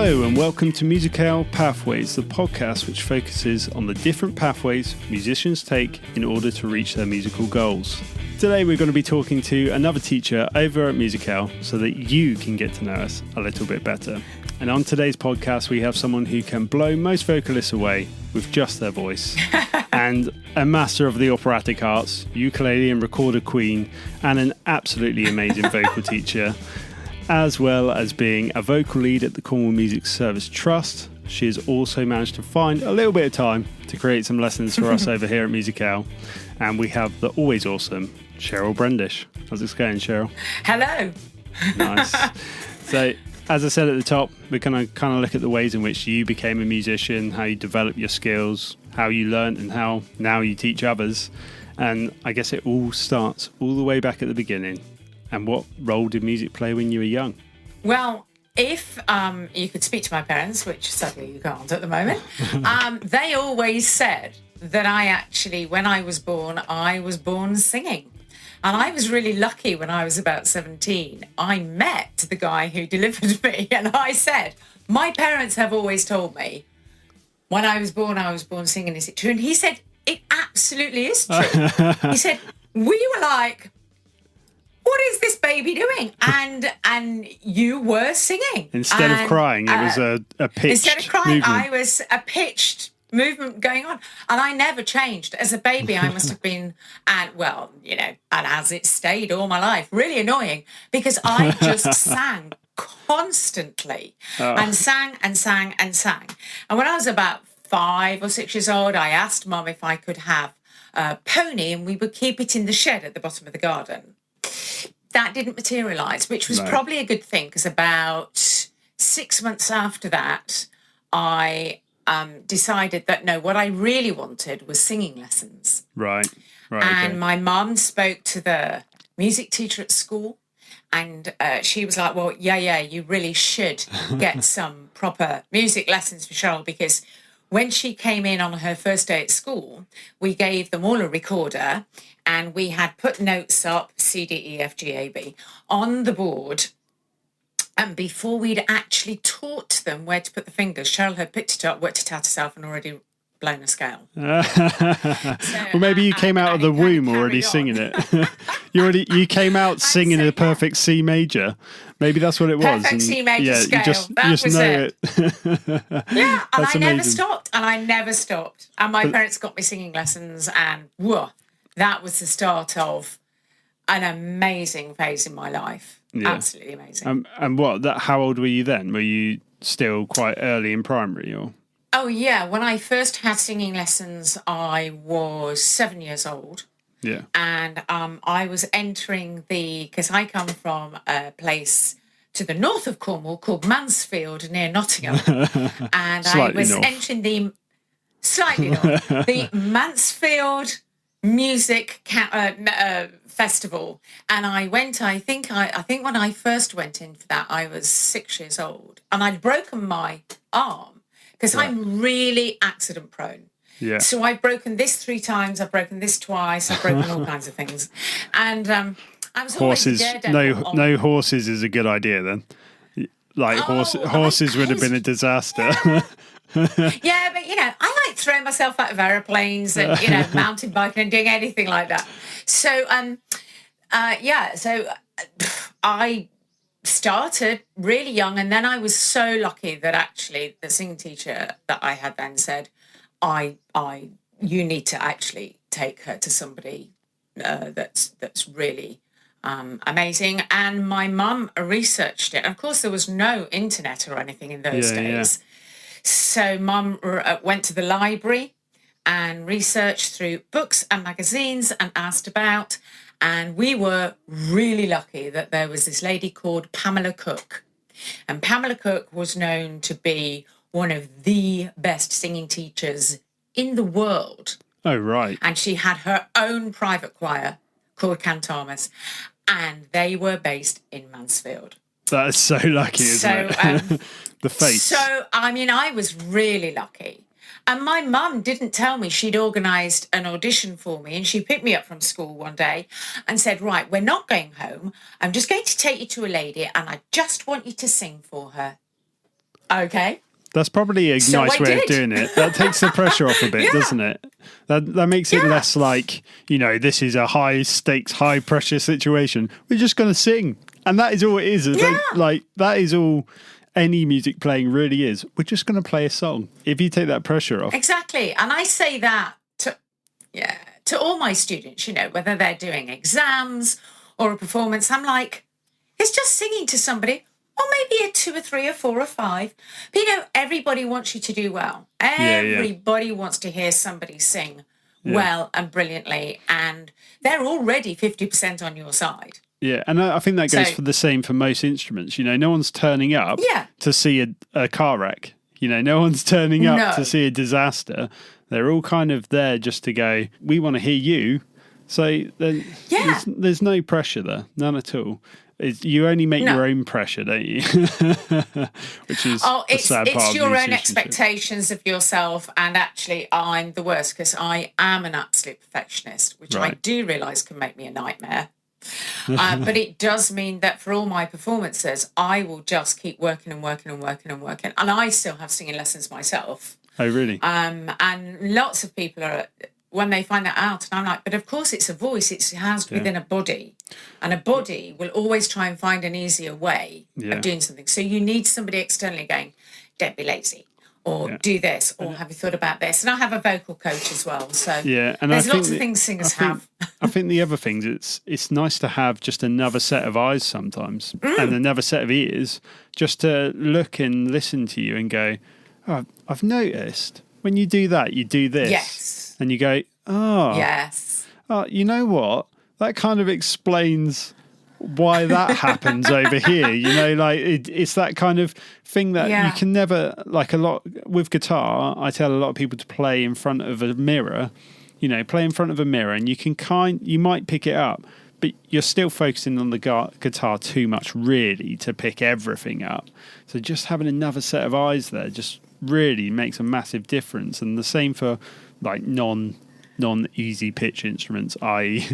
Hello and welcome to MusicEL Pathways, the podcast which focuses on the different pathways musicians take in order to reach their musical goals. Today we're going to be talking to another teacher over at MusicEL so that you can get to know us a little bit better. And on today's podcast we have someone who can blow most vocalists away with just their voice and a master of the operatic arts, ukulele and recorder queen, and an absolutely amazing vocal teacher, as well as being a vocal lead at the Cornwall Music Service Trust. She has also managed to find a little bit of time to create some lessons for us over here at MusicEL. And we have the always awesome Cheryl Brendish. How's it going, Cheryl? Hello. Nice. So, as I said at the top, we're going to kind of look at the ways in which you became a musician, how you developed your skills, how you learned, and how now you teach others. And I guess it all starts all the way back at the beginning. And what role did music play when you were young? Well, if you could speak to my parents, which sadly you can't at the moment, they always said that when I was born singing. And I was really lucky when I was about 17. I met the guy who delivered me and I said, my parents have always told me when I was born singing. Is it true? And he said, it absolutely is true. He said, we were like, what is this baby doing? And you were singing. Instead of crying, it was a pitched Instead of crying, movement. I was a pitched movement going on. And I never changed. As a baby, I must have been, and as it stayed all my life, really annoying because I just sang constantly and sang and sang and sang. And when I was about 5 or 6 years old, I asked Mum if I could have a pony and we would keep it in the shed at the bottom of the garden. That didn't materialise, which was probably a good thing because about 6 months after that, I decided that what I really wanted was singing lessons. Right. And okay. my mum spoke to the music teacher at school and she was like, well, yeah, you really should get some proper music lessons for Cheryl because when she came in on her first day at school, we gave them all a recorder and we had put notes up, C, D, E, F, G, A, B, on the board. And before we'd actually taught them where to put the fingers, Cheryl had picked it up, worked it out herself and already blown a scale. Well, maybe you came out of the womb already singing it. you came out singing a perfect C major. Maybe that's what it was. Perfect C major scale. You just know it. Yeah, and That's I never amazing. stopped. And my parents got me singing lessons and that was the start of an amazing phase in my life. Yeah. Absolutely amazing. And how old were you then? Were you still quite early in primary or? Oh, yeah. When I first had singing lessons, I was 7 years old. Yeah. And I was entering because I come from a place to the north of Cornwall called Mansfield near Nottingham. And I was entering the Mansfield Music Festival. And I went, I think when I first went in for that, I was 6 years old. And I'd broken my arm. Because I'm really accident prone. Yeah. So I've broken this 3 times, I've broken this twice, I've broken all kinds of things. And I was horses. No horses is a good idea then. Like horses would have been a disaster. Yeah, but I like throwing myself out of aeroplanes and mountain biking and doing anything like that. So I started really young, and then I was so lucky that actually the singing teacher that I had then said, you need to actually take her to somebody that's really amazing. And my mum researched it. Of course, there was no internet or anything in those days. Yeah. So mum went to the library and researched through books and magazines and asked about. And we were really lucky that there was this lady called Pamela Cook. And Pamela Cook was known to be one of the best singing teachers in the world. Oh, right. And she had her own private choir called Cantamus. And they were based in Mansfield. That is so lucky, isn't it? The fates. So, I was really lucky. And my mum didn't tell me she'd organised an audition for me, and she picked me up from school one day and said, right, we're not going home. I'm just going to take you to a lady and I just want you to sing for her. Okay. That's probably a nice way of doing it. That takes the pressure off a bit, doesn't it? That makes it less like, this is a high stakes, high pressure situation. We're just going to sing. And that is all it is. That is all any music playing really is. We're just going to play a song. If you take that pressure off. Exactly. And I say that to all my students, whether they're doing exams or a performance, I'm like, it's just singing to somebody. Or maybe a 2 or 3 or 4 or 5. But, everybody wants you to do well. Everybody wants to hear somebody sing well and brilliantly. And they're already 50% on your side. Yeah, and I think that goes for the same for most instruments. No one's turning up to see a car wreck. No one's turning up to see a disaster. They're all kind of there just to go, we want to hear you. So there's no pressure there, none at all. You only make your own pressure, don't you? Which is the sad part it's your own expectations of yourself. And actually, I'm the worst because I am an absolute perfectionist, which I do realise can make me a nightmare. But it does mean that for all my performances, I will just keep working and working and working and working. And I still have singing lessons myself. Oh, really? And lots of people are... when they find that out, and I'm like, but of course it's a voice, it's housed within a body, and a body will always try and find an easier way of doing something. So you need somebody externally going, don't be lazy, or do this, or have you thought about this? And I have a vocal coach as well, so and there's lots of things singers have. I think the other things, it's nice to have just another set of eyes sometimes, and another set of ears, just to look and listen to you and go, oh, I've noticed when you do that, you do this. Yes. And you go, yes. You know what? That kind of explains why that happens over here. It's that kind of thing that you can never, like a lot with guitar, I tell a lot of people to play in front of a mirror, play in front of a mirror, and you might pick it up, but you're still focusing on the guitar too much really to pick everything up. So just having another set of eyes there just really makes a massive difference. And the same for like non-easy pitch instruments, i.e.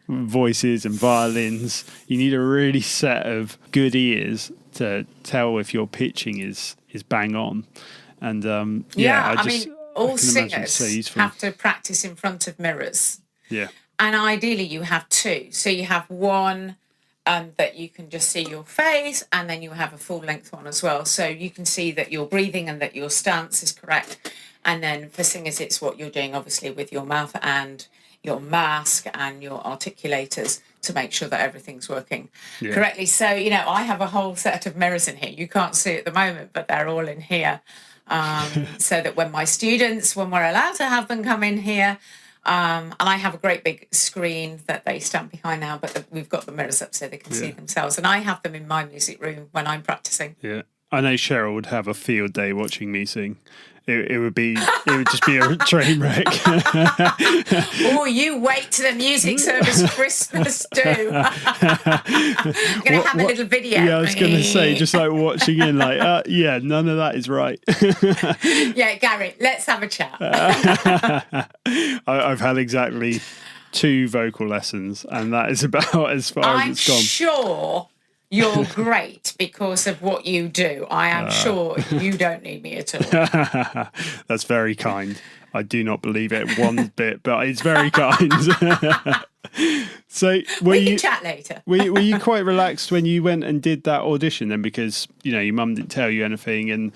voices and violins. You need a really set of good ears to tell if your pitching is bang on. And all singers have to practice in front of mirrors. Yeah. And ideally you have 2. So you have one that you can just see your face, and then you have a full-length one as well. So you can see that you're breathing and that your stance is correct. And then for singers, it's what you're doing, obviously, with your mouth and your mask and your articulators to make sure that everything's working correctly. So, I have a whole set of mirrors in here. You can't see at the moment, but they're all in here. So that when we're allowed to have them come in here, and I have a great big screen that they stand behind now, but we've got the mirrors up so they can see themselves. And I have them in my music room when I'm practicing. Yeah. I know Cheryl would have a field day watching me sing. It would just be a train wreck. Oh, you wait to the music service Christmas do. I'm going to have a little video. Yeah, I was going to say, just like watching in, like, none of that is right. Yeah, Gary, let's have a chat. I've had exactly 2 vocal lessons, and that is about as far as it's gone. I'm sure you're great because of what you do. I am sure you don't need me at all. That's very kind. I do not believe it one bit, but it's very kind. So we can chat later. were you quite relaxed when you went and did that audition then? Because, your mum didn't tell you anything, and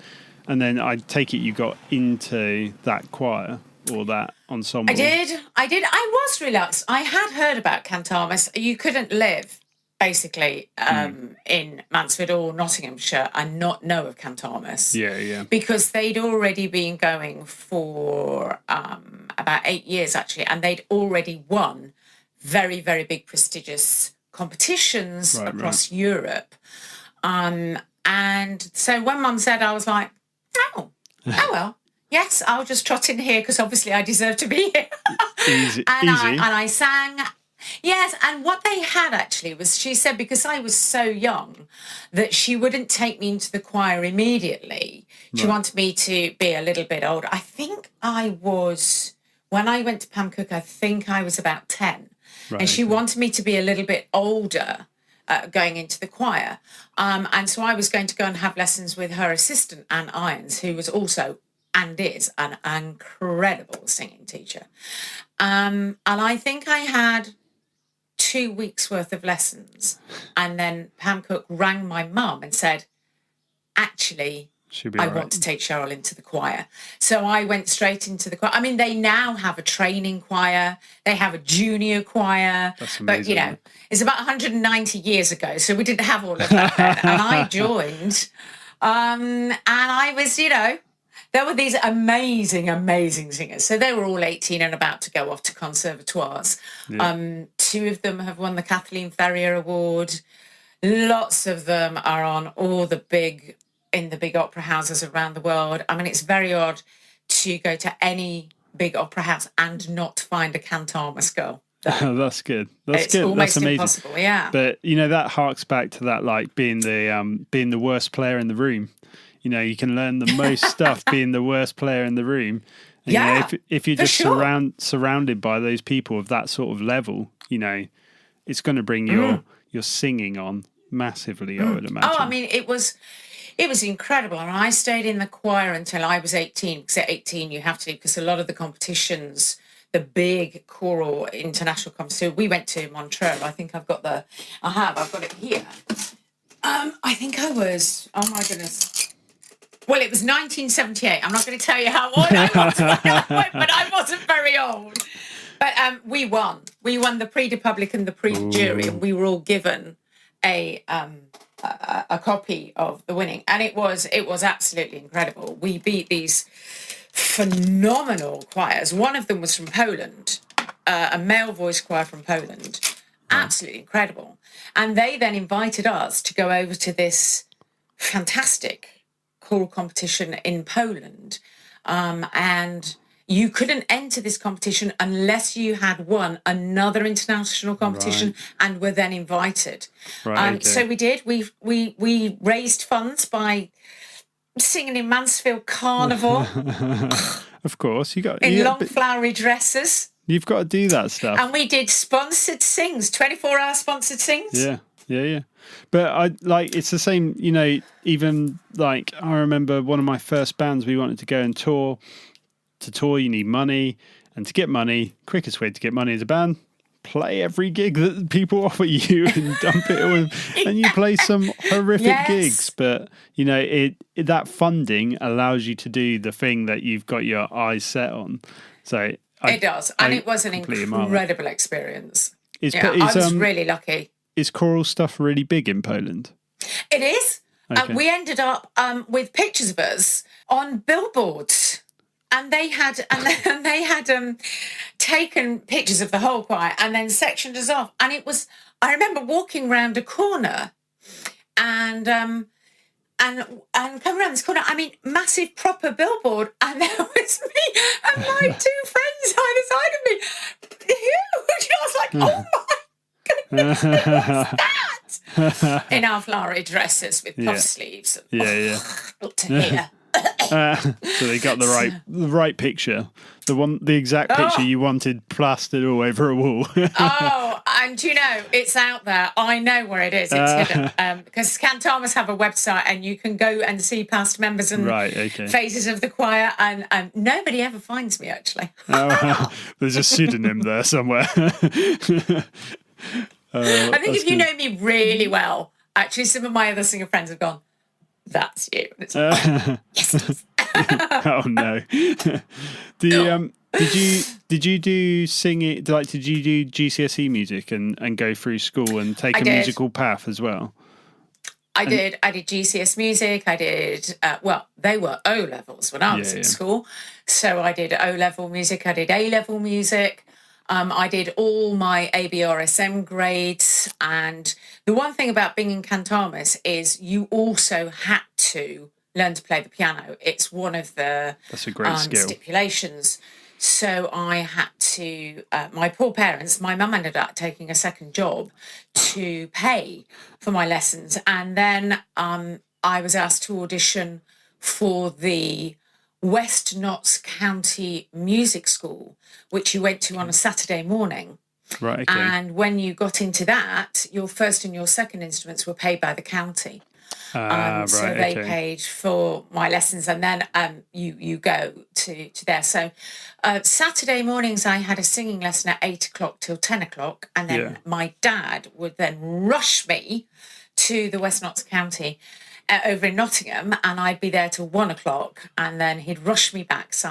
then I take it you got into that choir or that ensemble. I did. I was relaxed. I had heard about Cantamus. You couldn't live basically in Mansfield or Nottinghamshire and not know of Cantamus. Yeah. Because they'd already been going for about 8 years, actually, and they'd already won very, very big, prestigious competitions across Europe. And so when Mum said, I was like, oh well, yes, I'll just trot in here because obviously I deserve to be here. Easy. I sang. Yes, and what they had actually was, she said, because I was so young, that she wouldn't take me into the choir immediately. She wanted me to be a little bit older. I think when I went to Pam Cook, I think I was about 10. And she wanted me to be a little bit older going into the choir. And so I was going to go and have lessons with her assistant, Anne Irons, who was also and is an incredible singing teacher. And I think I had 2 weeks worth of lessons. And then Pam Cook rang my mum and said, actually, I want to take Cheryl into the choir. So I went straight into the choir. I mean, they now have a training choir. They have a junior choir. That's But, amazing. it's about 190 years ago. So we didn't have all of that then. And I joined. And I was, there were these amazing, amazing singers. So they were all 18 and about to go off to conservatoires. Yeah. 2 of them have won the Kathleen Ferrier Award. Lots of them are on all the big opera houses around the world. I mean, it's very odd to go to any big opera house and not find a cantamus girl. That's good. It's almost That's amazing. Impossible, yeah. But that harks back to that, like being the worst player in the room. You can learn the most stuff being the worst player in the room. And, if you're just surrounded by those people of that sort of level, it's going to bring your singing on massively, I would imagine. Oh, I mean, it was incredible. And I stayed in the choir until I was 18, because at 18 you have to, because a lot of the competitions, the big choral international competition, we went to Montreux. I think I've got it here. I think I was, oh my goodness. Well, it was 1978. I'm not going to tell you how old I was when I went, but I wasn't very old. But we won. We won the Prix du Public and the Prix du Jury, and we were all given a copy of the winning, and it was absolutely incredible. We beat these phenomenal choirs. One of them was from Poland, a male voice choir from Poland. Absolutely incredible. And they then invited us to go over to this fantastic choral competition in Poland, and you couldn't enter this competition unless you had won another international competition and were then invited. So we did. We raised funds by singing in Mansfield Carnival. Of course, long flowery dresses. You've got to do that stuff. And we did sponsored sings, 24-hour sponsored sings. Yeah. But it's the same, even like I remember one of my first bands, we wanted to go and tour. To tour, you need money. And to get money, quickest way to get money as a band, play every gig that people offer you and dump it all. And you play some horrific gigs. But, that funding allows you to do the thing that you've got your eyes set on. So it does. And it was an incredible experience. I was really lucky. Is choral stuff really big in Poland? It is. Okay. We ended up with pictures of us on billboards, and they had taken pictures of the whole choir and then sectioned us off. And it was. I remember walking round a corner, and come around this corner. I mean, massive proper billboard, and there was me and my 2 friends either side of me. Huge. I was like, oh my. What's that? In our flowery dresses with puff sleeves. Up to here. So they got the right picture, the exact picture you wanted plastered all over a wall. And it's out there. I know where it is. It's hidden because Cantamus have a website, and you can go and see past members and phases of the choir, and nobody ever finds me actually. There's a pseudonym there somewhere. I think if you know me really well, actually, some of my other singer friends have gone, "That's you." And it's like, yes. Oh no! Did you do singing? Did you do GCSE music and go through school and take a musical path as well? I did GCSE music. I did. They were O levels when I was in school, so I did O level music. I did A level music. I did all my ABRSM grades, and the one thing about being in Cantamus is you also had to learn to play the piano. It's one of the stipulations. So I had to, my poor parents, my mum ended up taking a second job to pay for my lessons, and then I was asked to audition for the West Notts County Music School, which you went to on a Saturday morning. Right, okay. And when you got into that, your first and your second instruments were paid by the county. So they paid for my lessons, and then you go to there. So Saturday mornings I had a singing lesson at 8 o'clock till 10 o'clock, and then my dad would then rush me to the West Notts County over in Nottingham, and I'd be there till 1 o'clock, and then he'd rush me back. So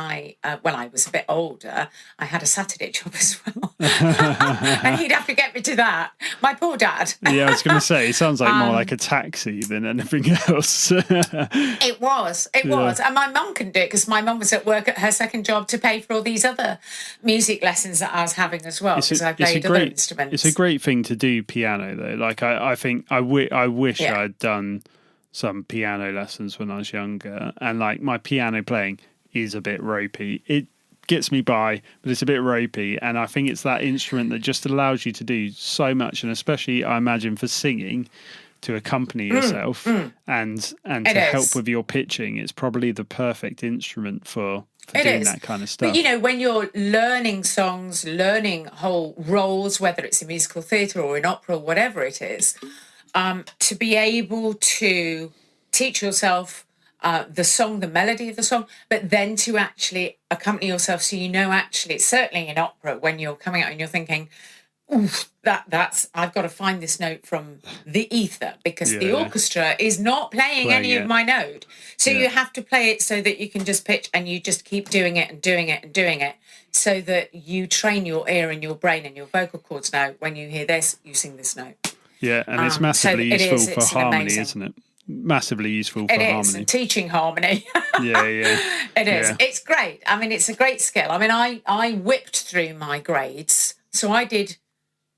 when I was a bit older, I had a Saturday job as well. And he'd have to get me to that. My poor dad. Yeah, I was going to say, it sounds like more like a taxi than anything else. It was. And my mum couldn't do it because my mum was at work at her second job to pay for all these other music lessons that I was having as well, because I played other instruments. It's a great thing to do piano, though. Like, I think I wish I'd done some piano lessons when I was younger, and like my piano playing is a bit ropey. It gets me by, but it's a bit ropey, and I think it's that instrument that just allows you to do so much, and especially I imagine for singing, to accompany yourself and to help with your pitching, it's probably the perfect instrument for doing that kind of stuff. But when you're learning songs, learning whole roles, whether it's in musical theatre or in opera or whatever it is, to be able to teach yourself the song, the melody of the song, but then to actually accompany yourself, so actually, certainly in opera, when you're coming out and you're thinking, oof, that's I've got to find this note from the ether, because the orchestra is not playing any of my note. So you have to play it so that you can just pitch, and you just keep doing it and doing it and doing it, so that you train your ear and your brain and your vocal cords. Now, when you hear this, you sing this note. Yeah, and it's massively useful for harmony, isn't it? Massively useful for harmony. It is, and teaching harmony. It is. Yeah. It's great. I mean, it's a great skill. I mean, I whipped through my grades. So I did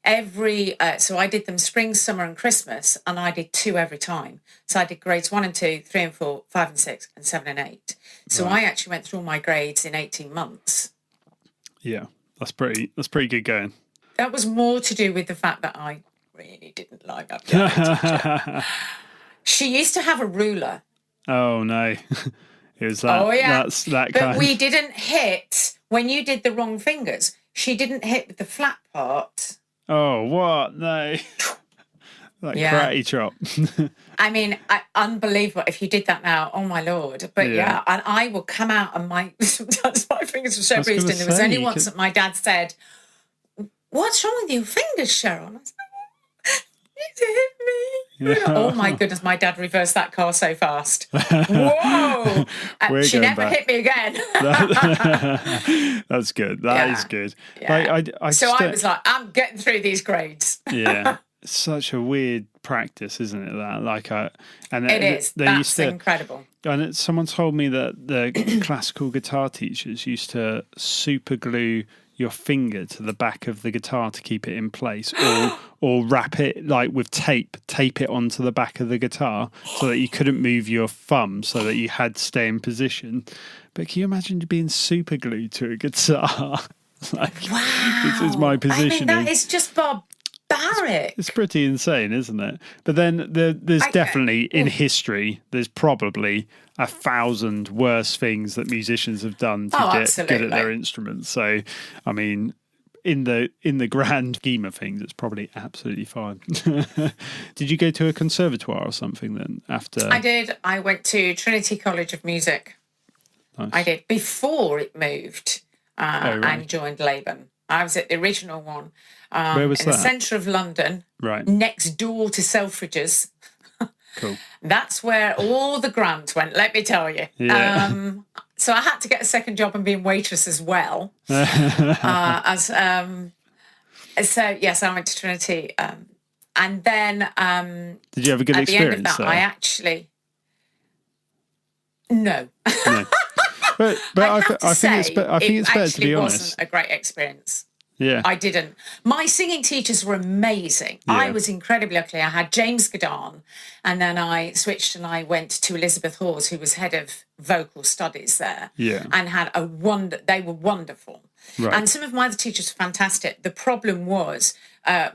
I did them spring, summer and Christmas, and I did 2 every time. So I did grades 1 and 2, 3 and 4, 5 and 6, and 7 and 8. So I actually went through all my grades in 18 months. Yeah, that's pretty good going. That was more to do with the fact that I really didn't like that teacher. She used to have a ruler. Oh no. It was that. Oh yeah. That's that but kind. We didn't hit when you did the wrong fingers. She didn't hit with the flat part. Oh what? No. That karate chop. I mean, unbelievable. If you did that now, oh my Lord. But and I would come out and sometimes my fingers were so bruised. And there was only once that my dad said, "What's wrong with your fingers, Cheryl?" And I was like, "You hit me." Yeah. Oh my goodness, my dad reversed that car so fast. Whoa! She never hit me again. That's good. That is good. Yeah. Like, I was like, I'm getting through these grades. Yeah. It's such a weird practice, isn't it? That it is. That's incredible. And someone told me that the classical guitar teachers used to super glue your finger to the back of the guitar to keep it in place, or wrap it like with tape it onto the back of the guitar so that you couldn't move your thumb, so that you had to stay in position. But can you imagine being super glued to a guitar? Wow, this is my positioning. I mean, that is just barbaric. It's pretty insane, isn't it? But then there's definitely in history, there's probably 1,000 worse things that musicians have done to get good at their instruments. So, I mean, in the grand scheme of things, it's probably absolutely fine. Did you go to a conservatoire or something then after? I did. I went to Trinity College of Music. Nice. I did before it moved and joined Laban. I was at the original one. Where was that? In the centre of London, right next door to Selfridges. Cool. That's where all the grants went, let me tell you. Yeah. So I had to get a second job and be a waitress as well. So yes, I went to Trinity, and then did you have a good experience? At the end of that, I actually no. But I think it's better to be honest. It wasn't a great experience. Yeah. I didn't. My singing teachers were amazing. Yeah. I was incredibly lucky. I had James Gadan, and then I switched and I went to Elizabeth Hawes, who was head of vocal studies there. Yeah. And had they were wonderful. Right. And some of my other teachers were fantastic. The problem was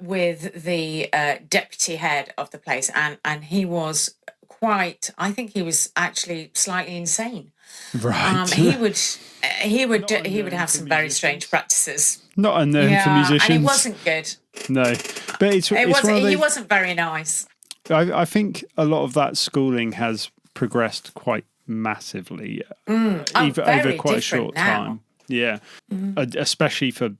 with the deputy head of the place, and he was I think he was actually slightly insane. Right. He would have some very strange practices. Not unknown for musicians. And it wasn't good. No, but He wasn't very nice. I think a lot of that schooling has progressed quite massively over quite a short time. Yeah, especially for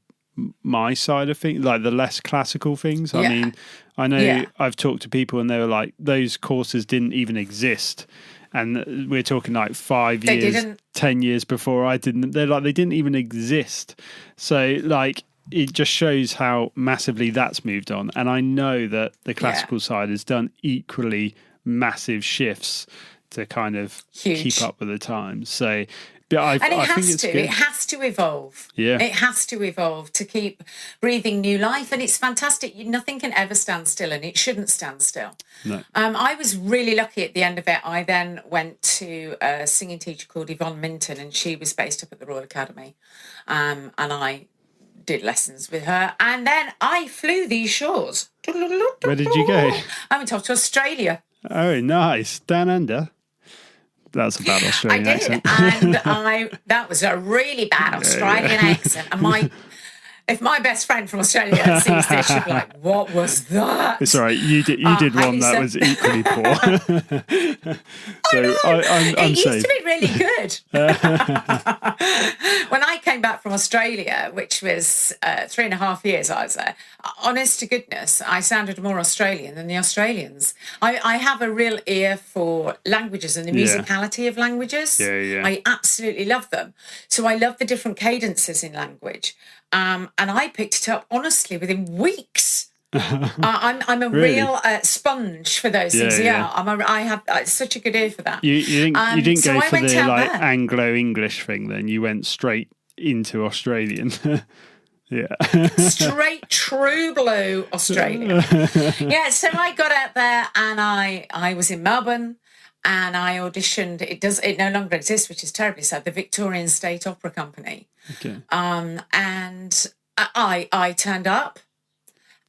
my side of things, like the less classical things. I mean, I know I've talked to people and they were like, those courses didn't even exist. And we're talking like 5 years, 10 years before I didn't. They're like, they didn't even exist. So like, it just shows how massively that's moved on. And I know that the classical side has done equally massive shifts to kind of keep up with the times. So, but I think it's good. It has to evolve. Yeah. It has to evolve to keep breathing new life. And it's fantastic. Nothing can ever stand still, and it shouldn't stand still. No. I was really lucky at the end of it. I then went to a singing teacher called Yvonne Minton, and she was based up at the Royal Academy. And I did lessons with her, and then I flew these shores. Where did you go? I went off to Australia. Oh, nice. Down under. That's a bad Australian accent. And that was a really bad Australian accent. And if my best friend from Australia sees this, she'll be like, "What was that?" It's all right. You did one that was equally poor. So I'm safe. It used to be really good. When I came back from Australia, which was 3.5 years I was there, honest to goodness, I sounded more Australian than the Australians. I have a real ear for languages and the musicality of languages. Yeah. I absolutely love them. So I love the different cadences in language. And I picked it up, honestly, within weeks. I'm a real sponge for those things. I have such a good ear for that. You didn't go for the like Anglo-English thing then. You went straight into Australian. Yeah. Straight true blue Australian. Yeah, so I got out there and I was in Melbourne and I auditioned. It no longer exists, which is terribly sad. The Victorian State Opera Company. Okay. And I turned up.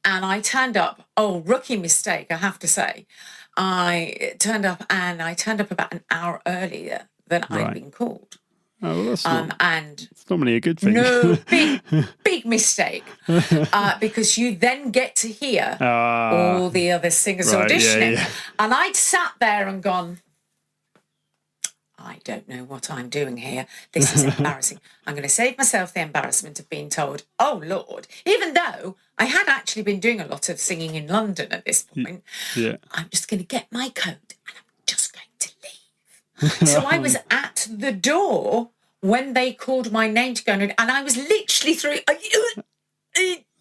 And I turned up, rookie mistake, I have to say. I turned up about an hour earlier than I'd been called. Oh, well, that's it's normally a good thing. No, big mistake. Because you then get to hear all the other singers auditioning. Yeah. And I'd sat there and gone, I don't know what I'm doing here. This is embarrassing. I'm going to save myself the embarrassment of being told, oh, Lord, even though I had actually been doing a lot of singing in London at this point. Yeah. I'm just going to get my coat and I'm just going to leave. So I was at the door when they called my name to go and I was literally through.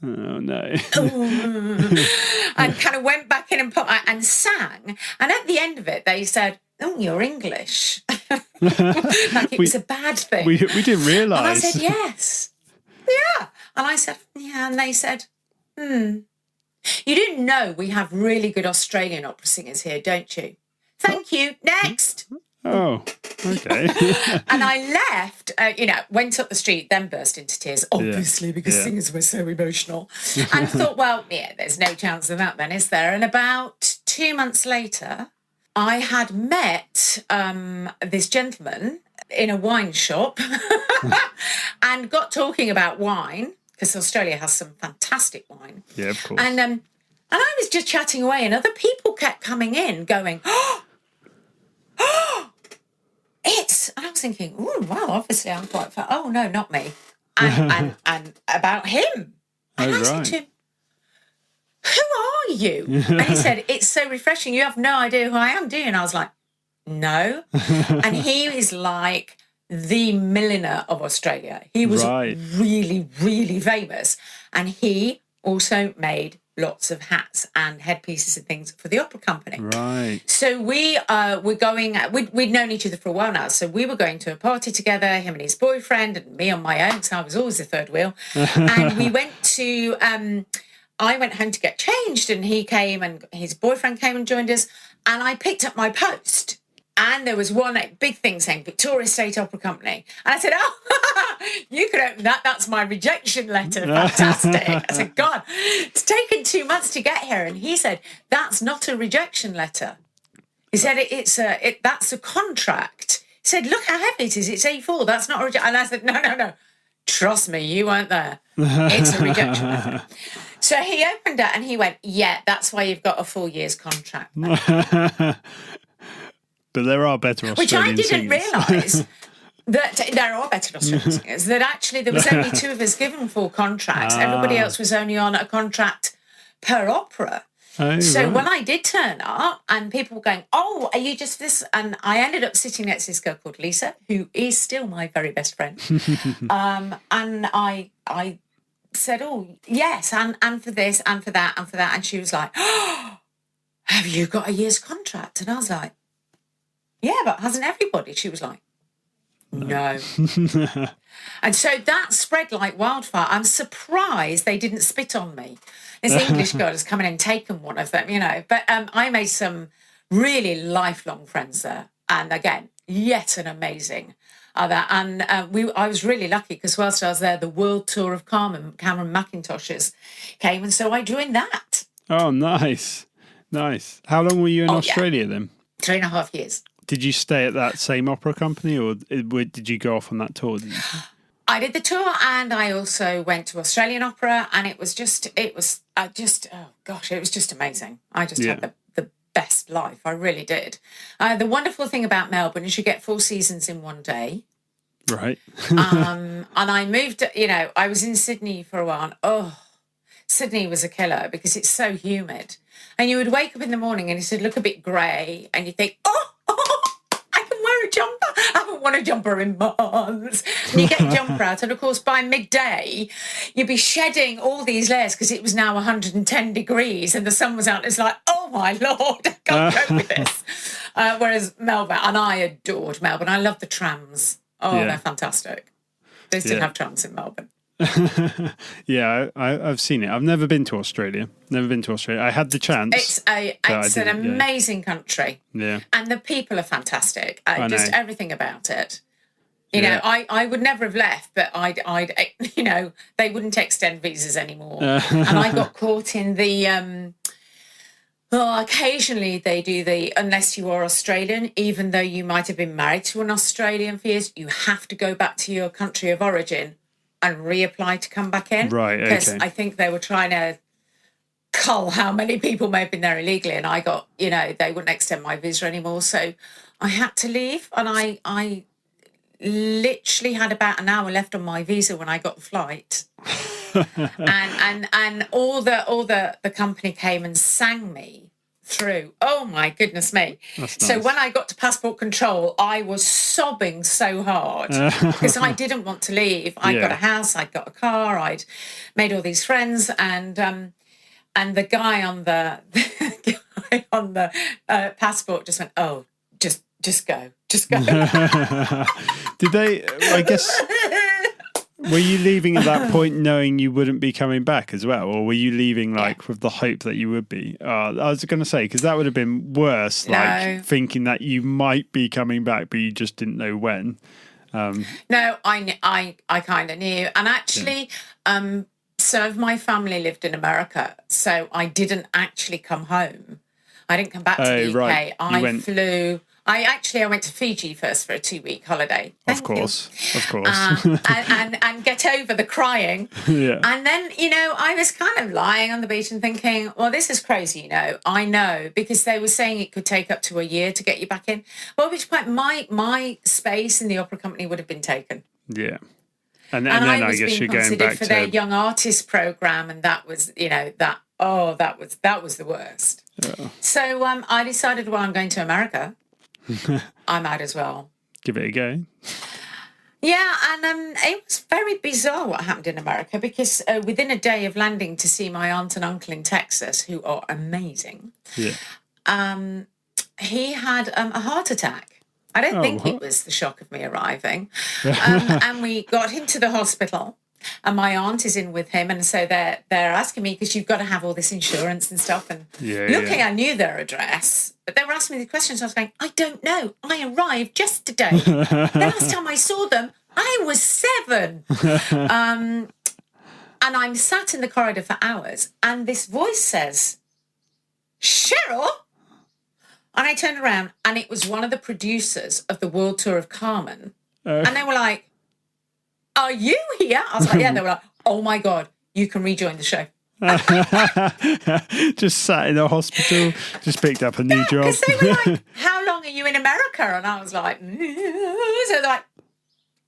Oh, no. And kind of went back in and sang. And at the end of it, they said, oh, you're English. Like it was a bad thing. We didn't realise. And I said, yes. Yeah. And I said, yeah. And they said, you do know we have really good Australian opera singers here, don't you? Thank you. Next. Oh, okay. And I left, went up the street, then burst into tears, obviously, because singers were so emotional. And thought, well, there's no chance of that then, is there? And about 2 months later, I had met this gentleman in a wine shop and got talking about wine, because Australia has some fantastic wine. Yeah, of course. And I was just chatting away and other people kept coming in going, and I was thinking, oh, wow, obviously I'm quite fat. Oh, no, not me. And about him. And I said to him, who are you? And he said, it's so refreshing. You have no idea who I am, do you? And I was like, no. And he is like the milliner of Australia. He was really, really famous. And he also made lots of hats and headpieces and things for the opera company. Right. So we were going, we'd known each other for a while now. So we were going to a party together, him and his boyfriend and me on my own. So I was always the third wheel. And we went to, I went home to get changed and he came and his boyfriend came and joined us. And I picked up my post. And there was one big thing saying Victoria State Opera Company. And I said, oh, you could open that. That's my rejection letter. Fantastic. I said, God, it's taken 2 months to get here. And he said, that's not a rejection letter. He said, that's a contract. He said, look how heavy it is. It's A4. That's not original. And I said, no. Trust me, you weren't there. It's a rejection letter. So he opened it and he went, yeah, that's why you've got a 4 years contract. But there are better Australian Which I didn't realise. That there are better Australian singers. That actually there was only 2 of us given full contracts. Everybody else was only on a contract per opera. Oh, So right. when I did turn up and people were going, oh, are you just this? And I ended up sitting next to this girl called Lisa, who is still my very best friend. And I said, oh, yes, and for this and for that and for that. And she was like, oh, have you got a year's contract? And I was like, yeah, but hasn't everybody? She was like, no. And so that spread like wildfire. I'm surprised they didn't spit on me. This English girl has come in and taken one of them, But I made some really lifelong friends there. And again, yet an amazing other. And I was really lucky because whilst I was there, the world tour of Cameron McIntosh's came. And so I joined that. Oh, nice. How long were you in Australia then? 3.5 years. Did you stay at that same opera company or did you go off on that tour? I did the tour and I also went to Australian Opera and it was just amazing. I just had the best life. I really did. The wonderful thing about Melbourne is you get 4 seasons in one day. Right. And I moved, I was in Sydney for a while. And, Sydney was a killer because it's so humid. And you would wake up in the morning and it would look a bit grey and you think, I can wear a jumper. I haven't worn a jumper in months. And you get your jumper out. And, of course, by midday, you'd be shedding all these layers because it was now 110 degrees and the sun was out. It's like, oh, my Lord, I can't cope with this. Whereas Melbourne, and I adored Melbourne. I love the trams. Oh, they're fantastic. They still have trams in Melbourne. Yeah, I've seen it. I've never been to Australia. I had the chance. It's an amazing country. Yeah. And the people are fantastic. Just everything about it. You know, I would never have left, but I'd they wouldn't extend visas anymore. And I got caught in the occasionally they do the unless you are Australian, even though you might have been married to an Australian for years, you have to go back to your country of origin and reapply to come back in. Right, okay. Because I think they were trying to cull how many people may have been there illegally, and I got, they wouldn't extend my visa anymore. So I had to leave, and I literally had about an hour left on my visa when I got the flight. and all the company came and sang me through. Oh my goodness me. That's so nice. when I got to passport control, I was sobbing so hard because I didn't want to leave. I'd got a house, I'd got a car, I'd made all these friends, and the guy on the passport just went, oh, just go. Did they, I guess, were you leaving at that point knowing you wouldn't be coming back as well? Or were you leaving with the hope that you would be? I was going to say, because that would have been worse, thinking that you might be coming back, but you just didn't know when. No, I kind of knew. And actually, some of my family lived in America, so I didn't actually come home. I didn't come back to the UK. Right. I flew... I went to Fiji first for a 2-week holiday. Of course. And get over the crying. Yeah. And then, I was kind of lying on the beach and thinking, well, this is crazy, I know, because they were saying it could take up to a year to get you back in. Well, at which point my space in the opera company would have been taken. Yeah. And then I guess you're going back for their young artist program, and that was, that was the worst. Yeah. So I decided, well, I'm going to America. I might as well give it a go. Yeah, and it was very bizarre what happened in America because within a day of landing to see my aunt and uncle in Texas, who are amazing, he had a heart attack. I don't think it was the shock of me arriving. And we got him to the hospital. And my aunt is in with him, and so they're asking me, because you've got to have all this insurance and stuff. And I knew their address, but they were asking me the questions. I was going, I don't know. I arrived just today. The last time I saw them, I was 7. And I'm sat in the corridor for hours, and this voice says, Cheryl? And I turned around and it was one of the producers of the World Tour of Carmen. And they were like, are you here? I was like, yeah. They were like, oh my God, you can rejoin the show. Just sat in a hospital, just picked up a new job. Because they were like, how long are you in America? And I was like, so they're like,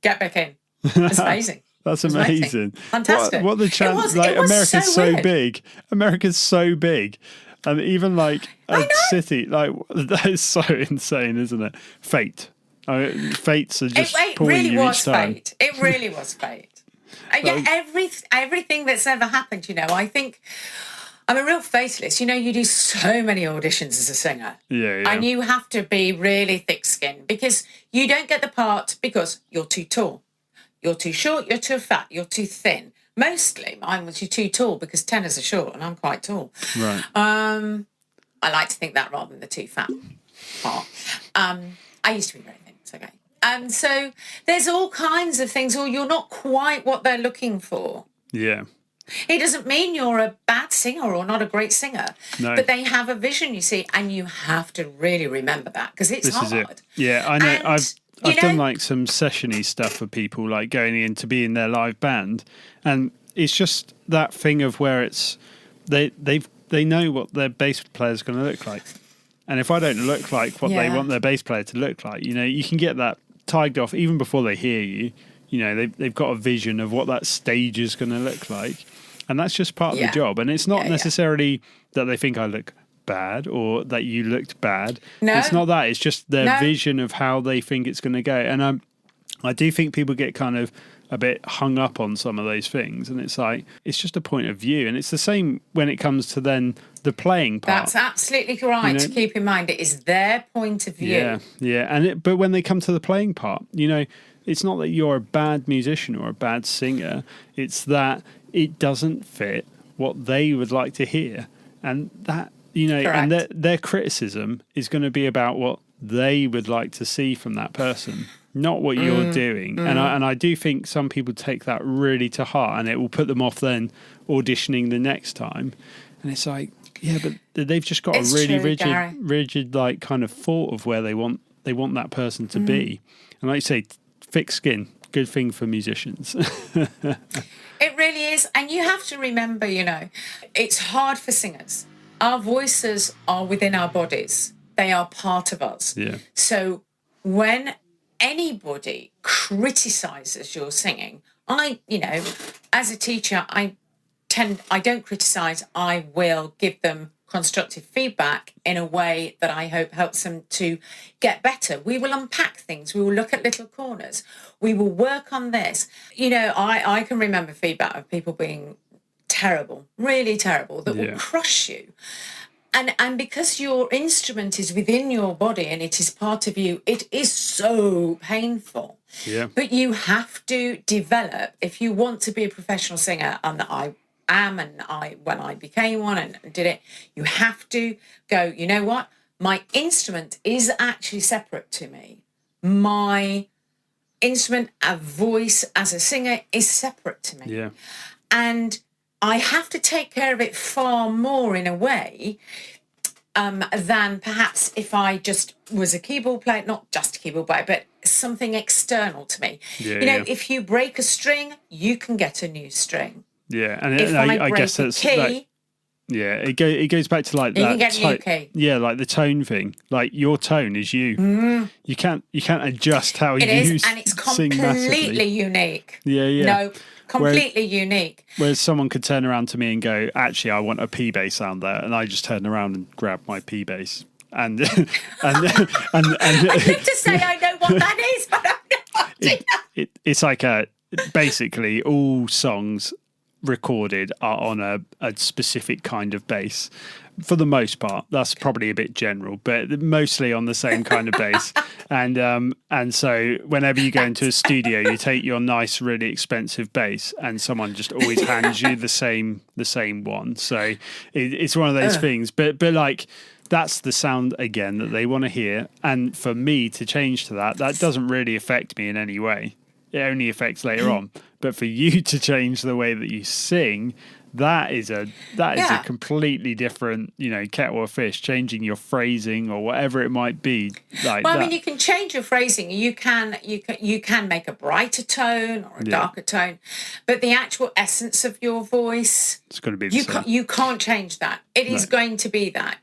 get back in. It's amazing. That's amazing. Fantastic. What the chance? Like, America's so big. America's so big. And even like a city, like that is so insane, isn't it? Fate. Fates are just pulling you each time. Fate. It really was fate. Yeah, everything that's ever happened, I think I'm a real fatalist. You do so many auditions as a singer. Yeah. And you have to be really thick-skinned because you don't get the part because you're too tall. You're too short, you're too fat, you're too thin. Mostly mine was you're too tall because tenors are short and I'm quite tall. Right. I like to think that rather than the too fat part. I used to be very thin, it's okay. And so there's all kinds of things, or you're not quite what they're looking for. Yeah. It doesn't mean you're a bad singer or not a great singer. No. But they have a vision, you see, and you have to really remember that because it's hard. This is it. Yeah, I know. And I've done like some sessiony stuff for people, like going in to be in their live band, and it's just that thing of where it's they know what their bass player is going to look like, and if I don't look like what they want their bass player to look like, you can get that tagged off even before they hear you. They've got a vision of what that stage is going to look like, and that's just part of the job. And it's not necessarily that they think I look bad or that you looked bad. No. It's not that. It's just their vision of how they think it's going to go. And I do think people get kind of a bit hung up on some of those things, and it's like it's just a point of view. And it's the same when it comes to then the playing part. That's absolutely right. To keep in mind, it is their point of view. Yeah. But when they come to the playing part, it's not that you're a bad musician or a bad singer. It's that it doesn't fit what they would like to hear, and that. And their criticism is going to be about what they would like to see from that person, not what you're doing. And I do think some people take that really to heart, and it will put them off then auditioning the next time. And it's like, yeah, but they've just got a really rigid like kind of thought of where they want that person to be. And like you say, thick skin, good thing for musicians. It really is. And you have to remember, it's hard for singers. Our voices are within our bodies. They are part of us. Yeah. So when anybody criticizes your singing, as a teacher, I don't criticize. I will give them constructive feedback in a way that I hope helps them to get better. We will unpack things. We will look at little corners. We will work on this. I can remember feedback of people being terrible, really terrible, that will crush you. And because your instrument is within your body and it is part of you, it is so painful. Yeah. But you have to develop, if you want to be a professional singer, and I am, and when I became one and did it, you have to go, you know what? My instrument is actually separate to me. My instrument, a voice as a singer is separate to me. Yeah. And I have to take care of it far more in a way than perhaps if I just was a keyboard player, not just a keyboard player, but something external to me. Yeah, if you break a string, you can get a new string. Yeah, and if I guess that's key, it goes back to like that. You can get a new key. Yeah, like the tone thing. Like your tone is you. You can't adjust how it you is, and it's completely unique. Yeah. No. Completely unique. Whereas someone could turn around to me and go, actually, I want a P bass sound there. And I just turn around and grab my P bass. And I'd love to say I know what that is, but I'm not. It's like basically all songs recorded are on a specific kind of bass. For the most part, that's probably a bit general, but mostly on the same kind of bass. And so whenever you go into a studio, you take your nice, really expensive bass, and someone just always hands you the same one. So it's one of those things. But like that's the sound again that they want to hear, and for me to change to that doesn't really affect me in any way. it only affects later on. But for you to change the way that you sing, that is a completely different, kettle of fish. Changing your phrasing or whatever it might be, like well, I mean, you can change your phrasing. You can make a brighter tone or a darker tone, but the actual essence of your voice, it's going to be the same. You can't change that. It is going to be that.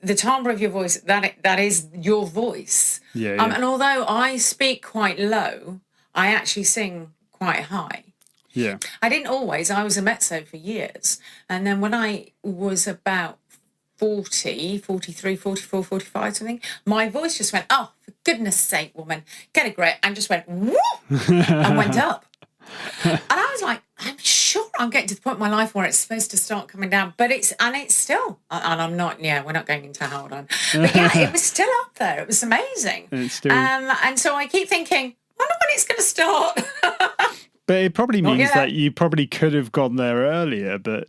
The timbre of your voice. That is your voice. Yeah. And although I speak quite low, I actually sing quite high. Yeah. I didn't always. I was a mezzo for years. And then when I was about 40, 43, 44, 45, something, my voice just went, oh, for goodness sake, woman, get a grip, and just went, whoop, and went up. And I was like, I'm sure I'm getting to the point in my life where it's supposed to start coming down, but it's still, and I'm not, we're not going into how on. But it was still up there. It was amazing. It's still... and so I keep thinking, I wonder when it's going to start. But it probably means that you probably could have gone there earlier, but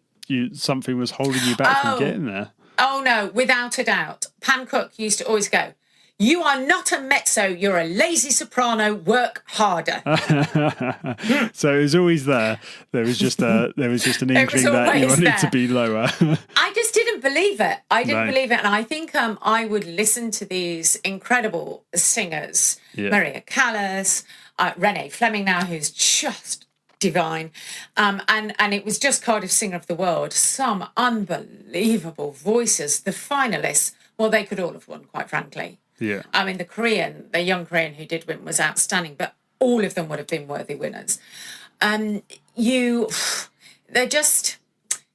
something was holding you back from getting there. Oh, no, without a doubt. Pam Cook used to always go, you are not a mezzo, you're a lazy soprano, work harder. So it was always there. There was just an inkling that you wanted to be lower. I just didn't believe it. Believe it. And I think I would listen to these incredible singers, Maria Callas, Renee Fleming now, who's just divine. And it was just Cardiff Singer of the World. Some unbelievable voices. The finalists, well, they could all have won, quite frankly. Yeah. I mean, the young Korean who did win was outstanding, but all of them would have been worthy winners. They're just,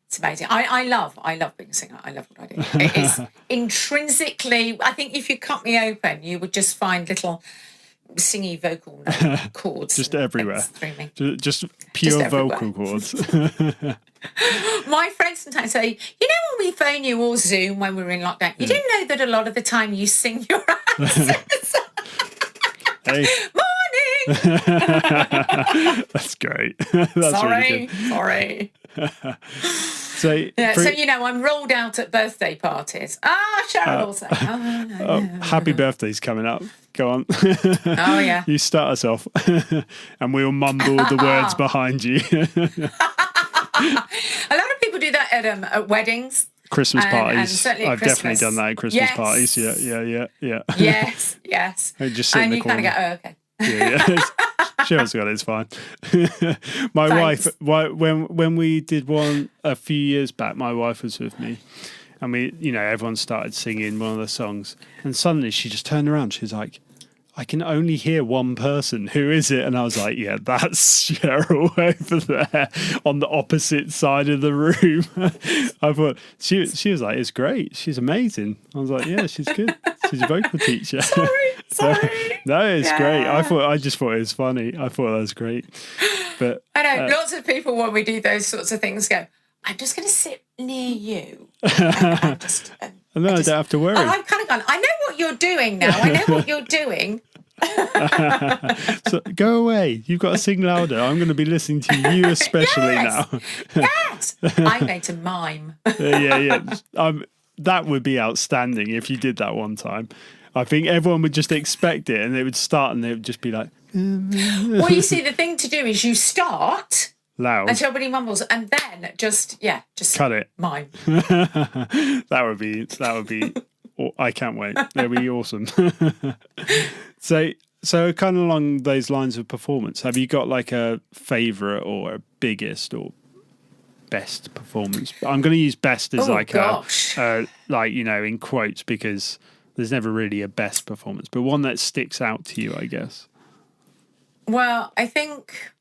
it's amazing. I love being a singer. I love what I do. It is intrinsically, I think if you cut me open, you would just find little singy vocal chords. Just everywhere. Just pure vocal chords. My friends sometimes say, when we phone you or Zoom when we're in lockdown, you do know that a lot of the time you sing your answers. Hey. Morning! That's great. That's sorry. So, I'm rolled out at birthday parties. Cheryl will say, happy birthday's coming up. Go on. Oh, yeah. You start us off and we'll mumble the words behind you. A lot of people do that at weddings. Christmas parties. And I've definitely done that at Christmas parties. Yeah. Yes. Just sit in the you corner. kind of go, oh, okay. Yeah. Cheryl's got it, it's fine. My wife, when we did one a few years back, my wife was with me. And everyone started singing one of the songs. And suddenly she just turned around. She was like, I can only hear one person. Who is it? And I was like, yeah, that's Cheryl over there on the opposite side of the room. I thought, she was like, it's great. She's amazing. I was like, yeah, she's good. She's a vocal teacher. Sorry. No, it's great. I just thought it was funny. I thought that was great. But I know, lots of people when we do those sorts of things go, I'm just going to sit near you. And then I don't have to worry. And I'm kind of going, I know what you're doing now. I know what you're doing. So go away. You've got to sing louder. I'm going to be listening to you especially now. Yes. I'm going to mime. Yeah. That would be outstanding if you did that one time. I think everyone would just expect it and they would start and they would just be like... Well, you see, the thing to do is you start... loud. And everybody mumbles and then just cut it. Mime. That would be I can't wait. That'd be awesome. So kind of along those lines of performance, have you got like a favourite or a biggest or best performance? I'm going to use best as in quotes because there's never really a best performance, but one that sticks out to you, I guess. Well, I think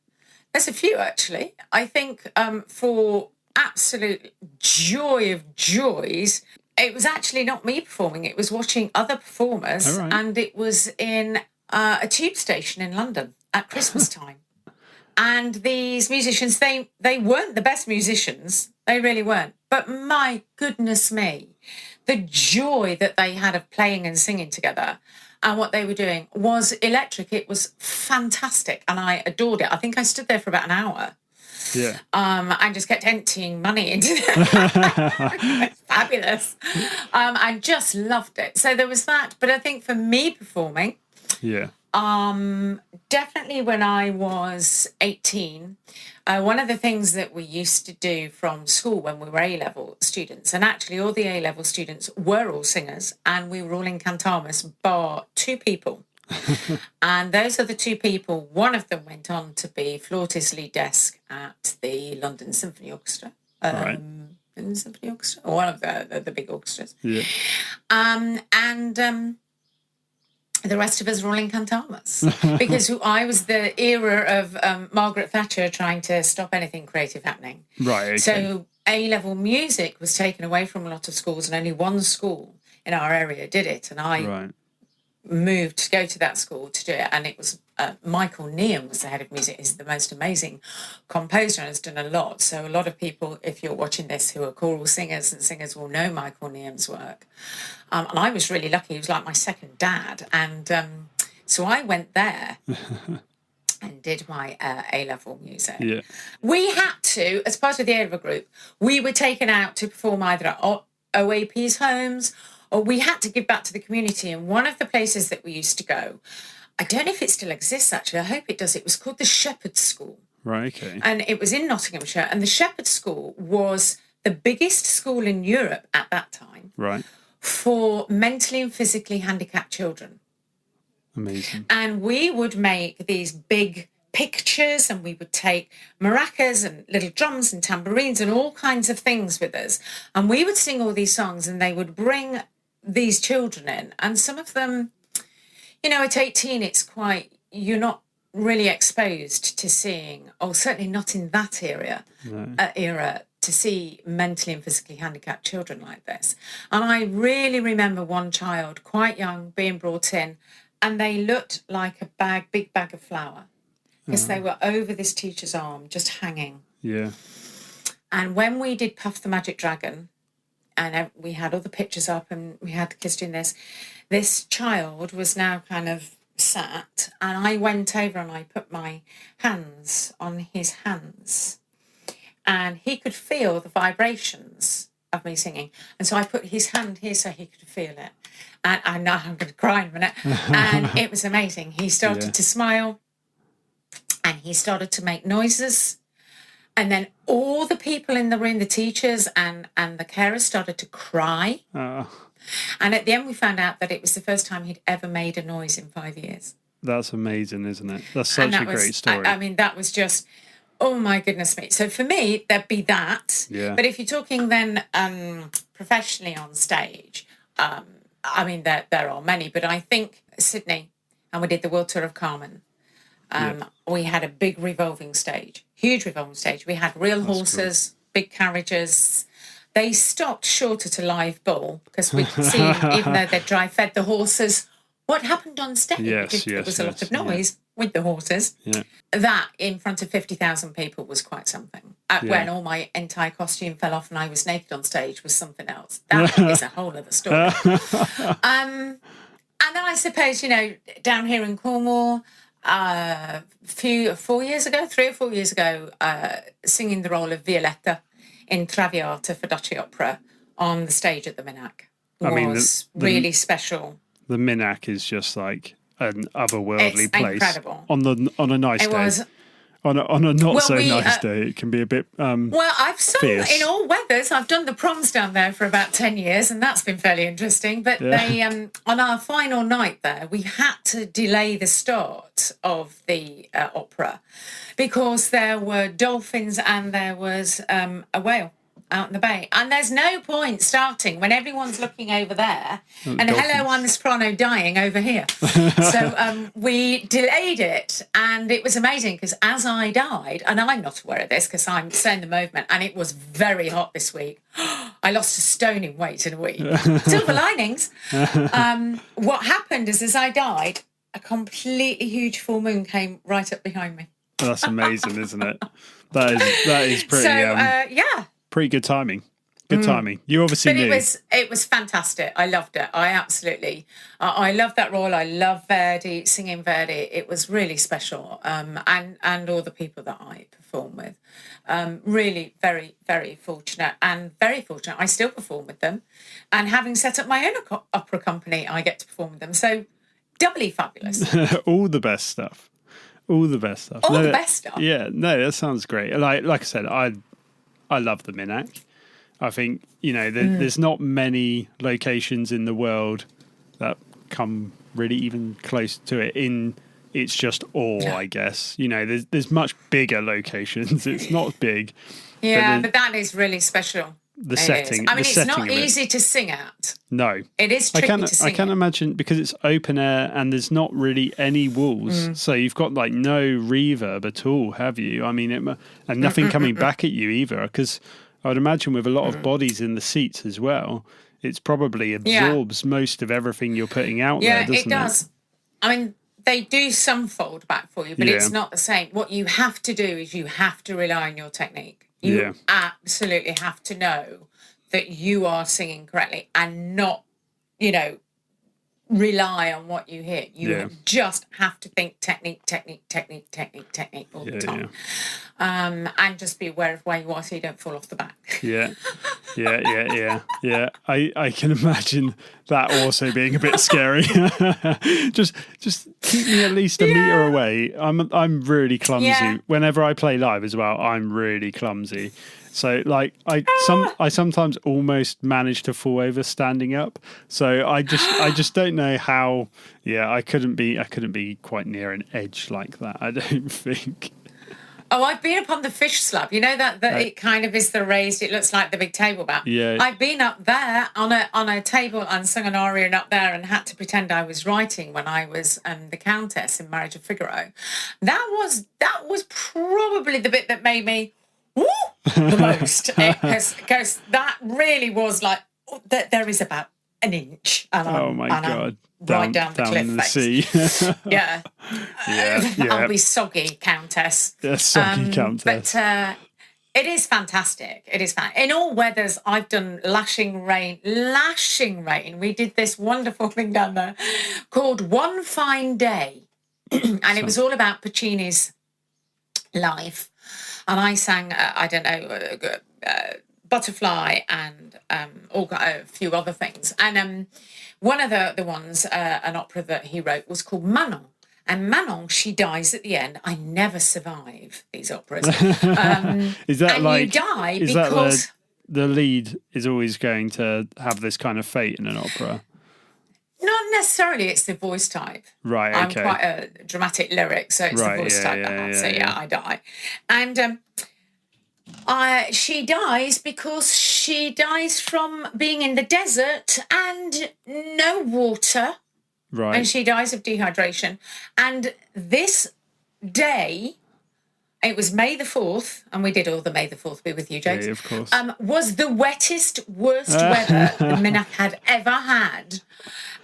there's a few actually. I think for absolute joy of joys, it was actually not me performing. It was watching other performers, and it was in a tube station in London at Christmas time. And these musicians, they weren't the best musicians. They really weren't. But my goodness me, the joy that they had of playing and singing together and what they were doing was electric. It was fantastic. And I adored it. I think I stood there for about an hour. Yeah. And just kept emptying money into it. Fabulous. I just loved it. So there was that. But I think for me performing, Definitely when I was 18, one of the things that we used to do from school when we were A-level students, and actually all the A-level students were all singers, and we were all in cantamus, bar 2 people. And those are the 2 people. One of them went on to be flautist lead desk at the London Symphony Orchestra. Right. London Symphony Orchestra, or one of the big orchestras. Yeah. The rest of us were all in cantamus because I was the era of Margaret Thatcher trying to stop anything creative happening. Right. Okay. So A-level music was taken away from a lot of schools, and only one school in our area did it. And I moved to go to that school to do it, and it was Michael Neame was the head of music. He's the most amazing composer and has done a lot. So a lot of people, if you're watching this, who are choral singers and singers will know Michael Neame's work. And I was really lucky. He was like my second dad. And so I went there and did my A-level music. Yeah. We had to, as part of the A-level group, we were taken out to perform either at OAP's homes, or we had to give back to the community. And one of the places that we used to go, I don't know if it still exists, actually. I hope it does. It was called the Shepherd's School. Right, okay. And it was in Nottinghamshire. And the Shepherd's School was the biggest school in Europe at that time. Right. For mentally and physically handicapped children. Amazing. And we would make these big pictures, and we would take maracas and little drums and tambourines and all kinds of things with us. And we would sing all these songs, and they would bring these children in. And some of them, you know, at 18, it's quite, you're not really exposed to seeing, or certainly not in that era, to see mentally and physically handicapped children like this. And I really remember one child, quite young, being brought in, and they looked like a big bag of flour, because they were over this teacher's arm, just hanging. Yeah. And when we did Puff the Magic Dragon, and we had all the pictures up, and we had the kids doing this child was now kind of sat, and I went over and I put my hands on his hands, and he could feel the vibrations of me singing. And so I put his hand here so he could feel it. And I know I'm going to cry in a minute. And it was amazing. He started to smile, and he started to make noises. And then all the people in the room, the teachers and the carers, started to cry. And at the end, we found out that it was the first time he'd ever made a noise in 5 years. That's amazing, isn't it? That's such a great story. I mean, that was just, oh my goodness me. So for me, there'd be that. Yeah. But if you're talking then professionally on stage, I mean, there are many, but I think Sydney, and we did the World Tour of Carmen. We had a big revolving stage, huge revolving stage. We had real horses, big carriages. They stopped short at a live bull because we'd seen, even though they'd dry fed the horses, what happened on stage. There was a lot of noise with the horses. Yeah. That in front of 50,000 people was quite something. When all my entire costume fell off and I was naked on stage was something else. That is a whole other story. And then I suppose, you know, down here in Cornwall, 3 or 4 years ago, singing the role of Violetta in Traviata for Duchy Opera on the stage at the Minac was really special. The Minac is just like an otherworldly place. Incredible. On a nice day. On a not so nice day, it can be a bit I've sung fierce. In all weathers. I've done the proms down there for about 10 years, and that's been fairly interesting. But they, on our final night there, we had to delay the start of the opera because there were dolphins and there was a whale out in the bay. And there's no point starting when everyone's looking over there. And dolphins. Hello, I'm the soprano dying over here. So we delayed it, and it was amazing because as I died, and I'm not aware of this because I'm saying the movement, and it was very hot this week. I lost a stone in weight in a week. Silver linings. What happened is as I died, a completely huge full moon came right up behind me. That's amazing, isn't it? That is pretty... So, pretty good timing. Good timing. You obviously knew. It was fantastic. I loved it. I absolutely, I loved that role. I love Verdi, singing Verdi. It was really special. And all the people that I perform with. Really very, very fortunate and very fortunate. I still perform with them. And having set up my own opera company, I get to perform with them. So doubly fabulous. All the best stuff. All the best stuff. All the best stuff. Yeah, no, that sounds great. Like I said, I love the Minac. I think, there's not many locations in the world that come really even close to it in it's just I guess. There's much bigger locations. It's not big. Yeah, but that is really special. The setting. I mean, it's not easy to sing at. No. It is tricky to sing I can't imagine, because it's open air and there's not really any walls. So you've got like no reverb at all, have you? I mean, and nothing coming back at you either, because I would imagine with a lot of bodies in the seats as well, it's probably absorbs most of everything you're putting out there, doesn't it? Yeah, it does. I mean, they do some fold back for you, but it's not the same. What you have to do is you have to rely on your technique. You absolutely have to know that you are singing correctly and not, rely on what you hear. You just have to think technique all the time. And just be aware of where you are so you don't fall off the back. Yeah. I can imagine that also being a bit scary. just keep me at least a meter away. I'm really clumsy. Yeah. Whenever I play live as well, I'm really clumsy. So like I sometimes almost manage to fall over standing up. So I just don't know how. Yeah, I couldn't be quite near an edge like that, I don't think. Oh, I've been up on the fish slab. You know that it kind of is the raised. It looks like the big table mat. Yeah. I've been up there on a table and sung an aria up there and had to pretend I was writing when I was the Countess in Marriage of Figaro. That was probably the bit that made me the most, because that really was like there is about an inch. And oh my God. Right down the cliff in the face. sea. Yeah. I'll be soggy, Countess. Soggy Countess. But it is fantastic. It is in all weathers. I've done lashing rain. We did this wonderful thing down there called One Fine Day. And it was all about Puccini's life. And I sang, Butterfly and a few other things. And one of the ones, an opera that he wrote, was called Manon. And Manon, she dies at the end. I never survive these operas. Is that and like, you die is because that the lead is always going to have this kind of fate in an opera? Not necessarily. It's the voice type. Right, okay. I'm quite a dramatic lyric, so it's the voice type that I have. So I die. And she dies because she dies from being in the desert and no water. Right. And she dies of dehydration. And this day, it was May the 4th, and we did all the May the 4th be with you jokes. Yeah, of course. Was the wettest, worst weather the Minac had ever had.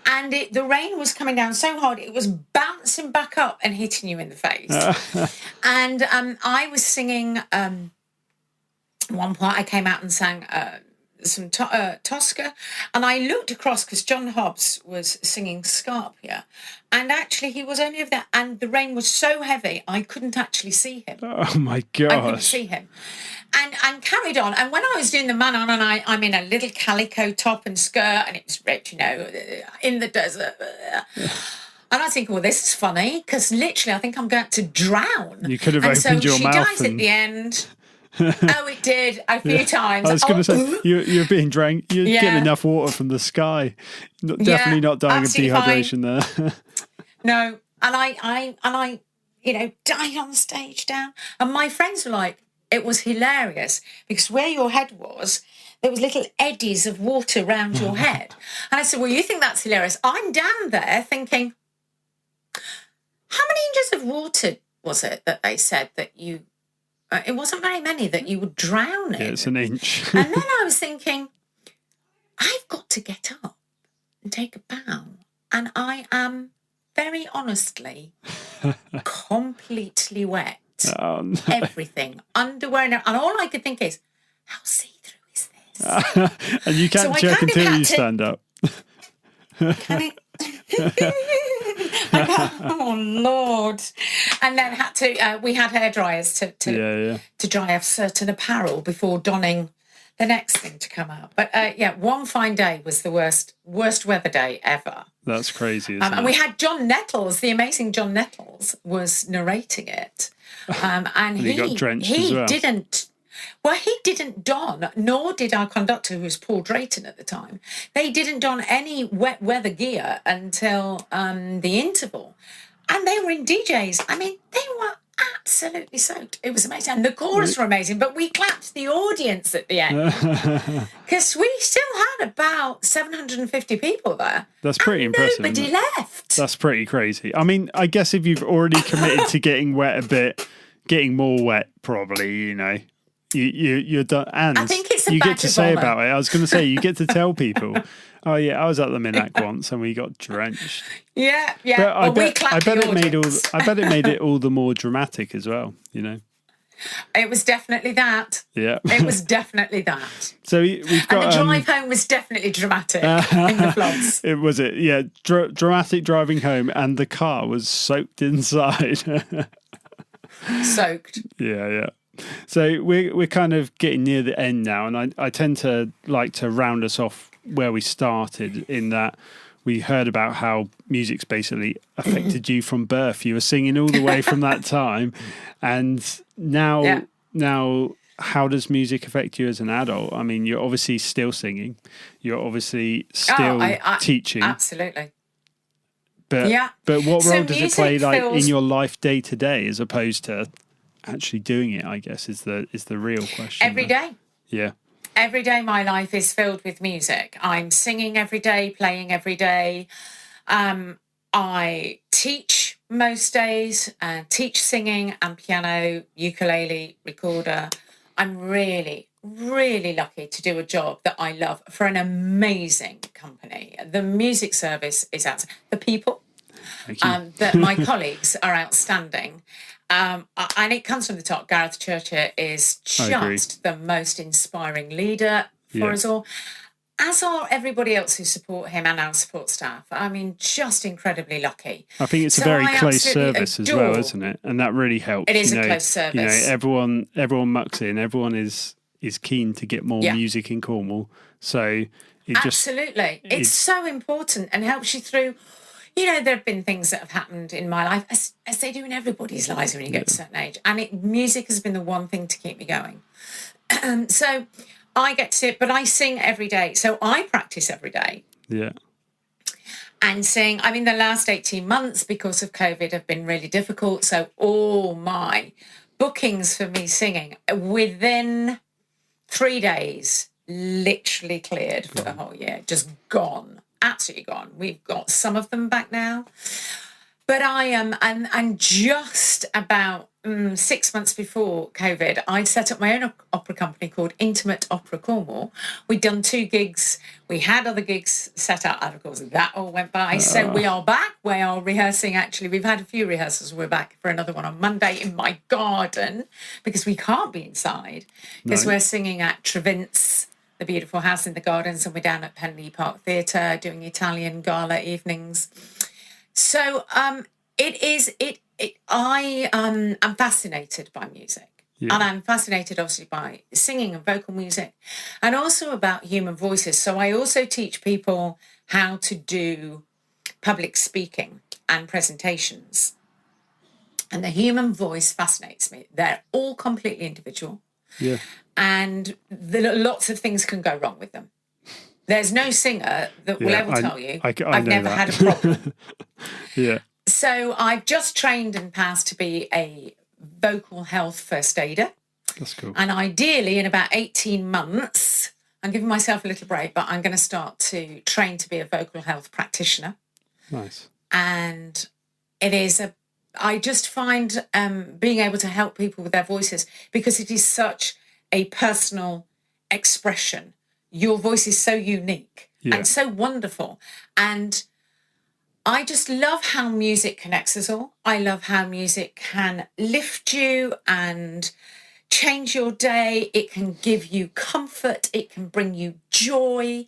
And the rain was coming down so hard, it was bouncing back up and hitting you in the face. And I was singing, one part I came out and sang some Tosca, and I looked across because John Hobbs was singing Scarpia, and actually he was only over there, and the rain was so heavy I couldn't actually see him. Oh my gosh. I couldn't see him. And carried on. And when I was doing the Manon, and I'm in a little calico top and skirt, and it was ripped, in the desert. And I think, well, this is funny, because literally I think I'm going to drown. You could have opened your mouth. So she dies at the end. Oh, it did a few times. I was going to say, you're being drank. You're getting enough water from the sky. Definitely not dying of dehydration there. No, and I died on stage down. And my friends were like, it was hilarious because where your head was, there was little eddies of water around your head. And I said, well, you think that's hilarious? I'm down there thinking, how many inches of water was it that they said that you... it wasn't very many that you would drown in. Yeah, it's an inch. And then I was thinking, I've got to get up and take a bow. And I am very honestly completely wet. Oh, no. Everything. Underwear and all I could think is, how see-through is this? And you can't check until you stand up. Can oh Lord! And then had to. We had hair dryers to dry off certain apparel before donning the next thing to come out. But yeah, One Fine Day was the worst weather day ever. That's crazy, isn't And it? we had John Nettles, the amazing John Nettles, was narrating it. And he got drenched as well. He didn't don, nor did our conductor, who was Paul Drayton at the time. They didn't don any wet weather gear until the interval. And they were in DJs. I mean, they were absolutely soaked. It was amazing. And the chorus were amazing, but we clapped the audience at the end because we still had about 750 people there. That's pretty impressive. Nobody left. That's pretty crazy. I mean, I guess if you've already committed to getting wet a bit, getting more wet, probably, you know, you're done. And I think it's you get to say honor. about it. I was going to say, you get to tell people, oh yeah, I was at the Minac once and we got drenched. Yeah. But I bet it made it all the more dramatic as well, you know. It was definitely that. Yeah. It was definitely that. So we've got... And the drive home was definitely dramatic in the floods. It was it, yeah. Dramatic driving home, and the car was soaked inside. Soaked. Yeah. So we're kind of getting near the end now, and I tend to like to round us off where we started, in that we heard about how music's basically affected you from birth. You were singing all the way from that time, and now how does music affect you as an adult? I mean, you're obviously still singing, you're obviously still teaching, absolutely. But what role does it play in your life day to day, as opposed to actually doing it, I guess, is the real question. Every day. Yeah. Every day my life is filled with music. I'm singing every day, playing every day. I teach most days, teach singing and piano, ukulele, recorder. I'm really, really lucky to do a job that I love for an amazing company. The music service is out. The people, that my colleagues are outstanding. And it comes from the top. Gareth Churcher is just the most inspiring leader for us all, as are everybody else who support him and our support staff. I mean, just incredibly lucky. I think it's a very close service as well, isn't it? And that really helps. It is a close service. You know, everyone mucks in. Everyone is keen to get more music in Cornwall. So it's so important and helps you through. You know, there have been things that have happened in my life, as they do in everybody's lives when you get to a certain age. And music has been the one thing to keep me going. So I get to, but I sing every day. So I practice every day. Yeah. And sing. I mean, the last 18 months, because of COVID, have been really difficult. So all my bookings for me singing within 3 days literally cleared for the whole year. Just gone. Absolutely gone. We've got some of them back now, but I am, and just about 6 months before COVID, I'd set up my own opera company called Intimate Opera Cornwall. We'd done 2 gigs. We had other gigs set up, and of course that all went by. So we are back. We are rehearsing. Actually, we've had a few rehearsals. We're back for another one on Monday in my garden, because we can't be inside, because we're singing at Trevint's, the beautiful house in the gardens, and we're down at Penley Park Theatre doing Italian gala evenings. So I'm fascinated by music, and I'm fascinated obviously by singing and vocal music, and also about human voices. So I also teach people how to do public speaking and presentations, and the human voice fascinates me. They're all completely individual. Yeah. And lots of things can go wrong with them. There's no singer that will ever tell you, I've never had a problem. Yeah. So I've just trained and passed to be a vocal health first aider. That's cool. And ideally, in about 18 months, I'm giving myself a little break, but I'm going to start to train to be a vocal health practitioner. Nice. And it is I just find being able to help people with their voices, because it is such a personal expression. Your voice is so unique and so wonderful. And I just love how music connects us all. I love how music can lift you and change your day. It can give you comfort. It can bring you joy.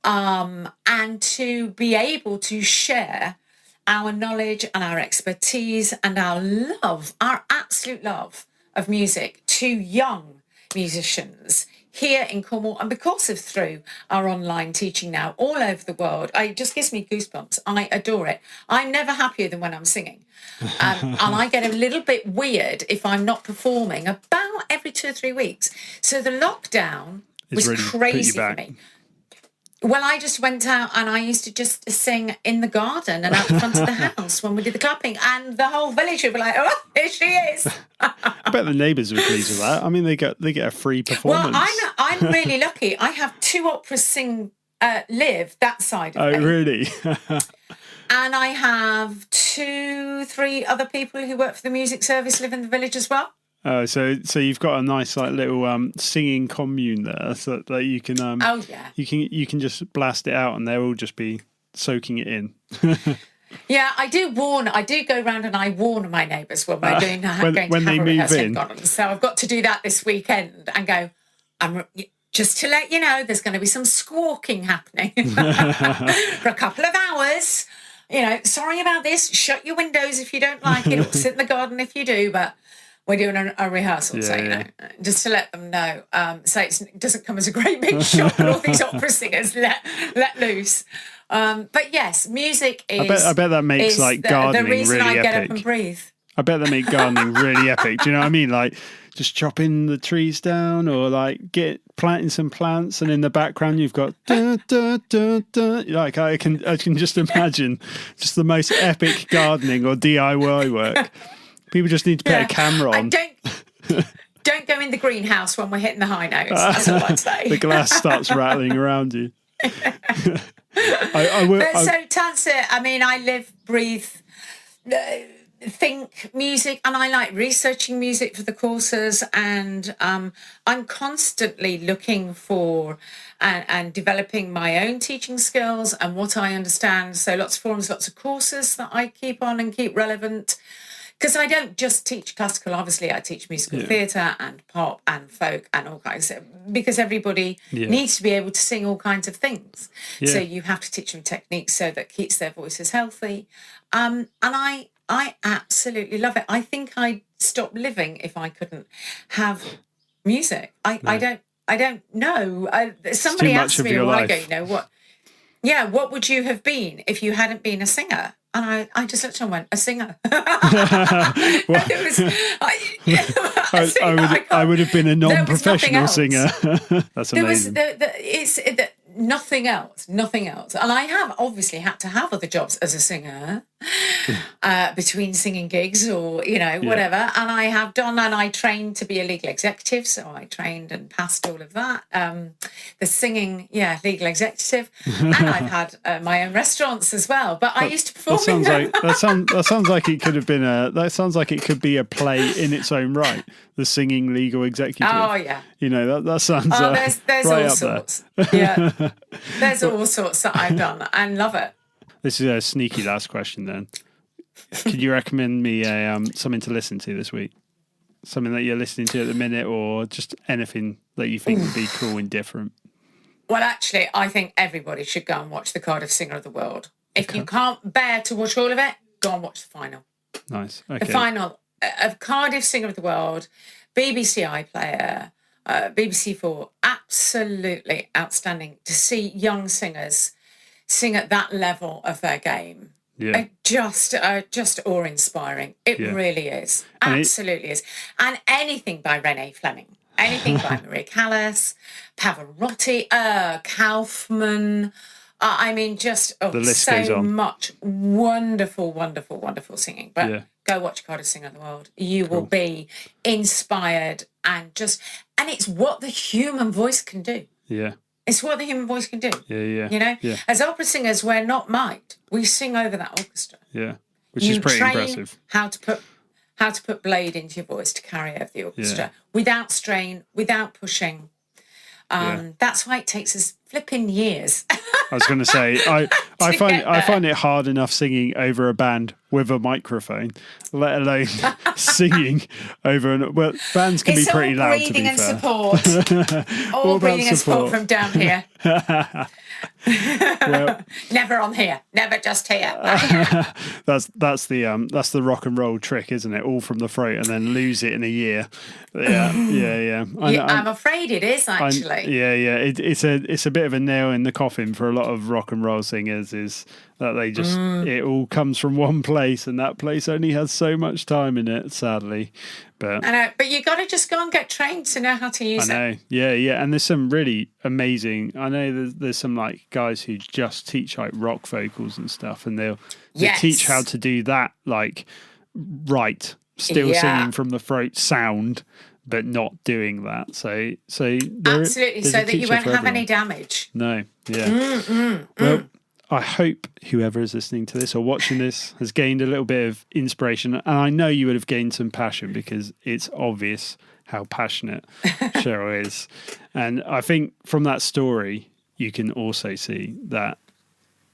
And to be able to share our knowledge and our expertise and our love, our absolute love of music to young musicians here in Cornwall, and because of through our online teaching now all over the world, it just gives me goosebumps. I adore it. I'm never happier than when I'm singing. And I get a little bit weird if I'm not performing about every 2 or 3 weeks. So the lockdown was really crazy for me. Well, I just went out and I used to just sing in the garden and out the front of the house when we did the clapping, and the whole village would be like, "Oh, here she is." I bet the neighbours were pleased with that. I mean, they get a free performance. Well, I'm really lucky. I have 2 operas live that side of me. Oh, really? And I have 2, 3 other people who work for the music service live in the village as well. Oh, so you've got a nice little singing commune there, so that you can you can just blast it out, and they'll all just be soaking it in. Yeah, I do go around and I warn my neighbours when we're going to have a rehearsal. So I've got to do that this weekend and go, just to let you know, there's going to be some squawking happening for a couple of hours. Sorry about this. Shut your windows if you don't like it, or sit in the garden if you do, but we're doing a rehearsal, just to let them know. So it doesn't come as a great big shock when all these opera singers let loose. But yes, music is. I bet that makes gardening the reason really I get epic. up and breathe. I bet that makes gardening really epic. Do you know what I mean? Like just chopping the trees down, or planting some plants, and in the background you've got da, da, da, da. Like I can just imagine just the most epic gardening or DIY work. People just need to put a camera on. Don't go in the greenhouse when we're hitting the high notes. That's all I'd say. The glass starts rattling around you. So that's it. I mean, I live, breathe, think music, and I like researching music for the courses, and I'm constantly looking for and developing my own teaching skills and what I understand. So lots of forums, lots of courses that I keep on and keep relevant. Because I don't just teach classical, obviously I teach musical theatre and pop and folk and all kinds because everybody needs to be able to sing all kinds of things. So you have to teach them techniques so that keeps their voices healthy. And I absolutely love it. I think I'd stop living if I couldn't have music. I don't know. Somebody asked me a while ago, what would you have been if you hadn't been a singer? And I just looked and went, a singer. I would have been a non-professional singer. That's amazing. Nothing else. And I have obviously had to have other jobs as a singer between singing gigs or, whatever. And I have done, and I trained to be a legal executive. So I trained and passed all of that. The singing, legal executive. And I've had my own restaurants as well. But I used to perform. That sounds like it could have been it could be a play in its own right. The singing legal executive. Oh yeah. That sounds there's right all up sorts. there. Yeah. There's all sorts that I've done and love it. This is a sneaky last question then. Could you recommend me something to listen to this week? Something that you're listening to at the minute, or just anything that you think would be cool and different? Well, actually, I think everybody should go and watch the Cardiff Singer of the World. If you can't bear to watch all of it, go and watch the final. Nice. Okay. The final of Cardiff Singer of the World, BBC iPlayer, BBC4, absolutely outstanding to see young singers sing at that level of their game. Yeah. Just awe-inspiring. It really is. Absolutely is. And anything by Renee Fleming, anything by Maria Callas, Pavarotti, Kaufman. I mean, just so much wonderful, wonderful, wonderful singing. But go watch Cardiff Singer of the World. You will be inspired and it's what the human voice can do. Yeah. It's what the human voice can do. Yeah. As opera singers, we're not mic'd. We sing over that orchestra. Yeah. Which is pretty impressive. How to put blade into your voice to carry over the orchestra without strain, without pushing. That's why it takes us flipping years. I was going to say, I find it hard enough singing over a band with a microphone, let alone singing over bands can be pretty loud. To be fair, support. All breathing and support from down here. Well, never on here, never just here. that's the rock and roll trick, isn't it? All from the throat and then lose it in a year. Yeah. I'm afraid it is actually. It's a bit of a nail in the coffin for a lot of rock and roll singers, is that they just it all comes from one place, and that place only has so much time in it, sadly. But I know, but you got to just go and get trained to know how to use it. I know, yeah, and there's some really amazing. I know there's some like guys who just teach like rock vocals and stuff, and they teach how to do that like right, still singing from the throat sound, but not doing that. So absolutely, so that you won't have any damage. No, yeah. Well, I hope whoever is listening to this or watching this has gained a little bit of inspiration. And I know you would have gained some passion, because it's obvious how passionate Cheryl is. And I think from that story, you can also see that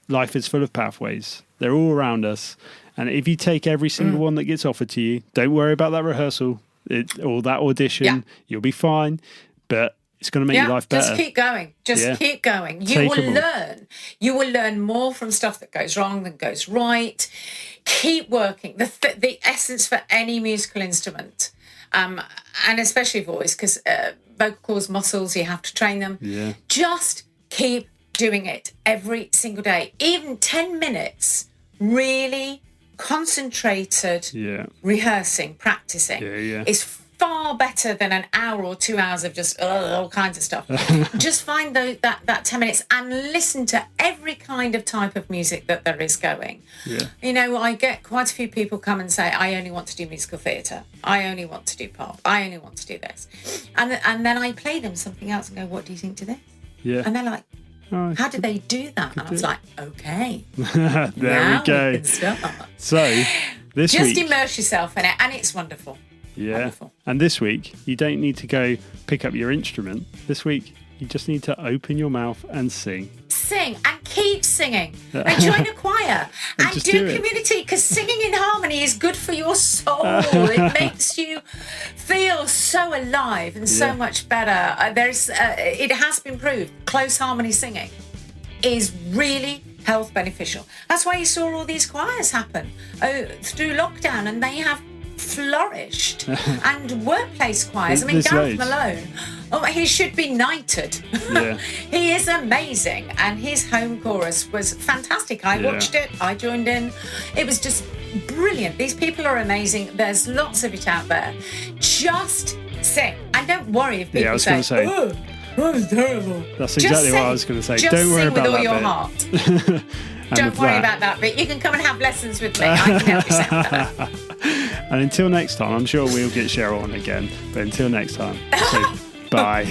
life is full of pathways. They're all around us. And if you take every single one that gets offered to you, don't worry about that rehearsal or that audition. You'll be fine. But it's going to make your life better. Just keep going. Keep going. You will learn more from stuff that goes wrong than goes right. Keep working. The essence for any musical instrument, and especially voice, because vocal cords, muscles, you have to train them. Yeah. Just keep doing it every single day. Even 10 minutes, really concentrated rehearsing, practicing is far better than an hour or 2 hours of just all kinds of stuff. Just find that 10 minutes and listen to every kind of type of music that there is going. Yeah. You know, I get quite a few people come and say, I only want to do musical theatre. I only want to do pop. I only want to do this. And then I play them something else and go, what do you think to this? Yeah. And they're like, how did they do that? And I was like, okay. There now we go. We can start. So this week, just immerse yourself in it, and it's wonderful. Yeah. Wonderful. And this week, you don't need to go pick up your instrument. This week, you just need to open your mouth and sing. Sing and keep singing. And join a choir and do community, because singing in harmony is good for your soul. It makes you feel so alive and so much better. It has been proved close harmony singing is really health beneficial. That's why you saw all these choirs happen through lockdown, and they have flourished. And workplace choirs. I mean, Gareth Malone, he should be knighted. Yeah. He is amazing, and his home chorus was fantastic. I watched it, I joined in. It was just brilliant. These people are amazing. There's lots of it out there. Just sing, and don't worry if people say, oh, it's terrible. That's exactly what I was going to say. Don't worry about that. Just sing with all your heart. Don't worry about that bit. You can come and have lessons with me. I can help you sound better. And until next time, I'm sure we'll get Cheryl on again. But until next time, say bye.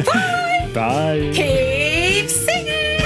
Bye. Bye. Keep singing.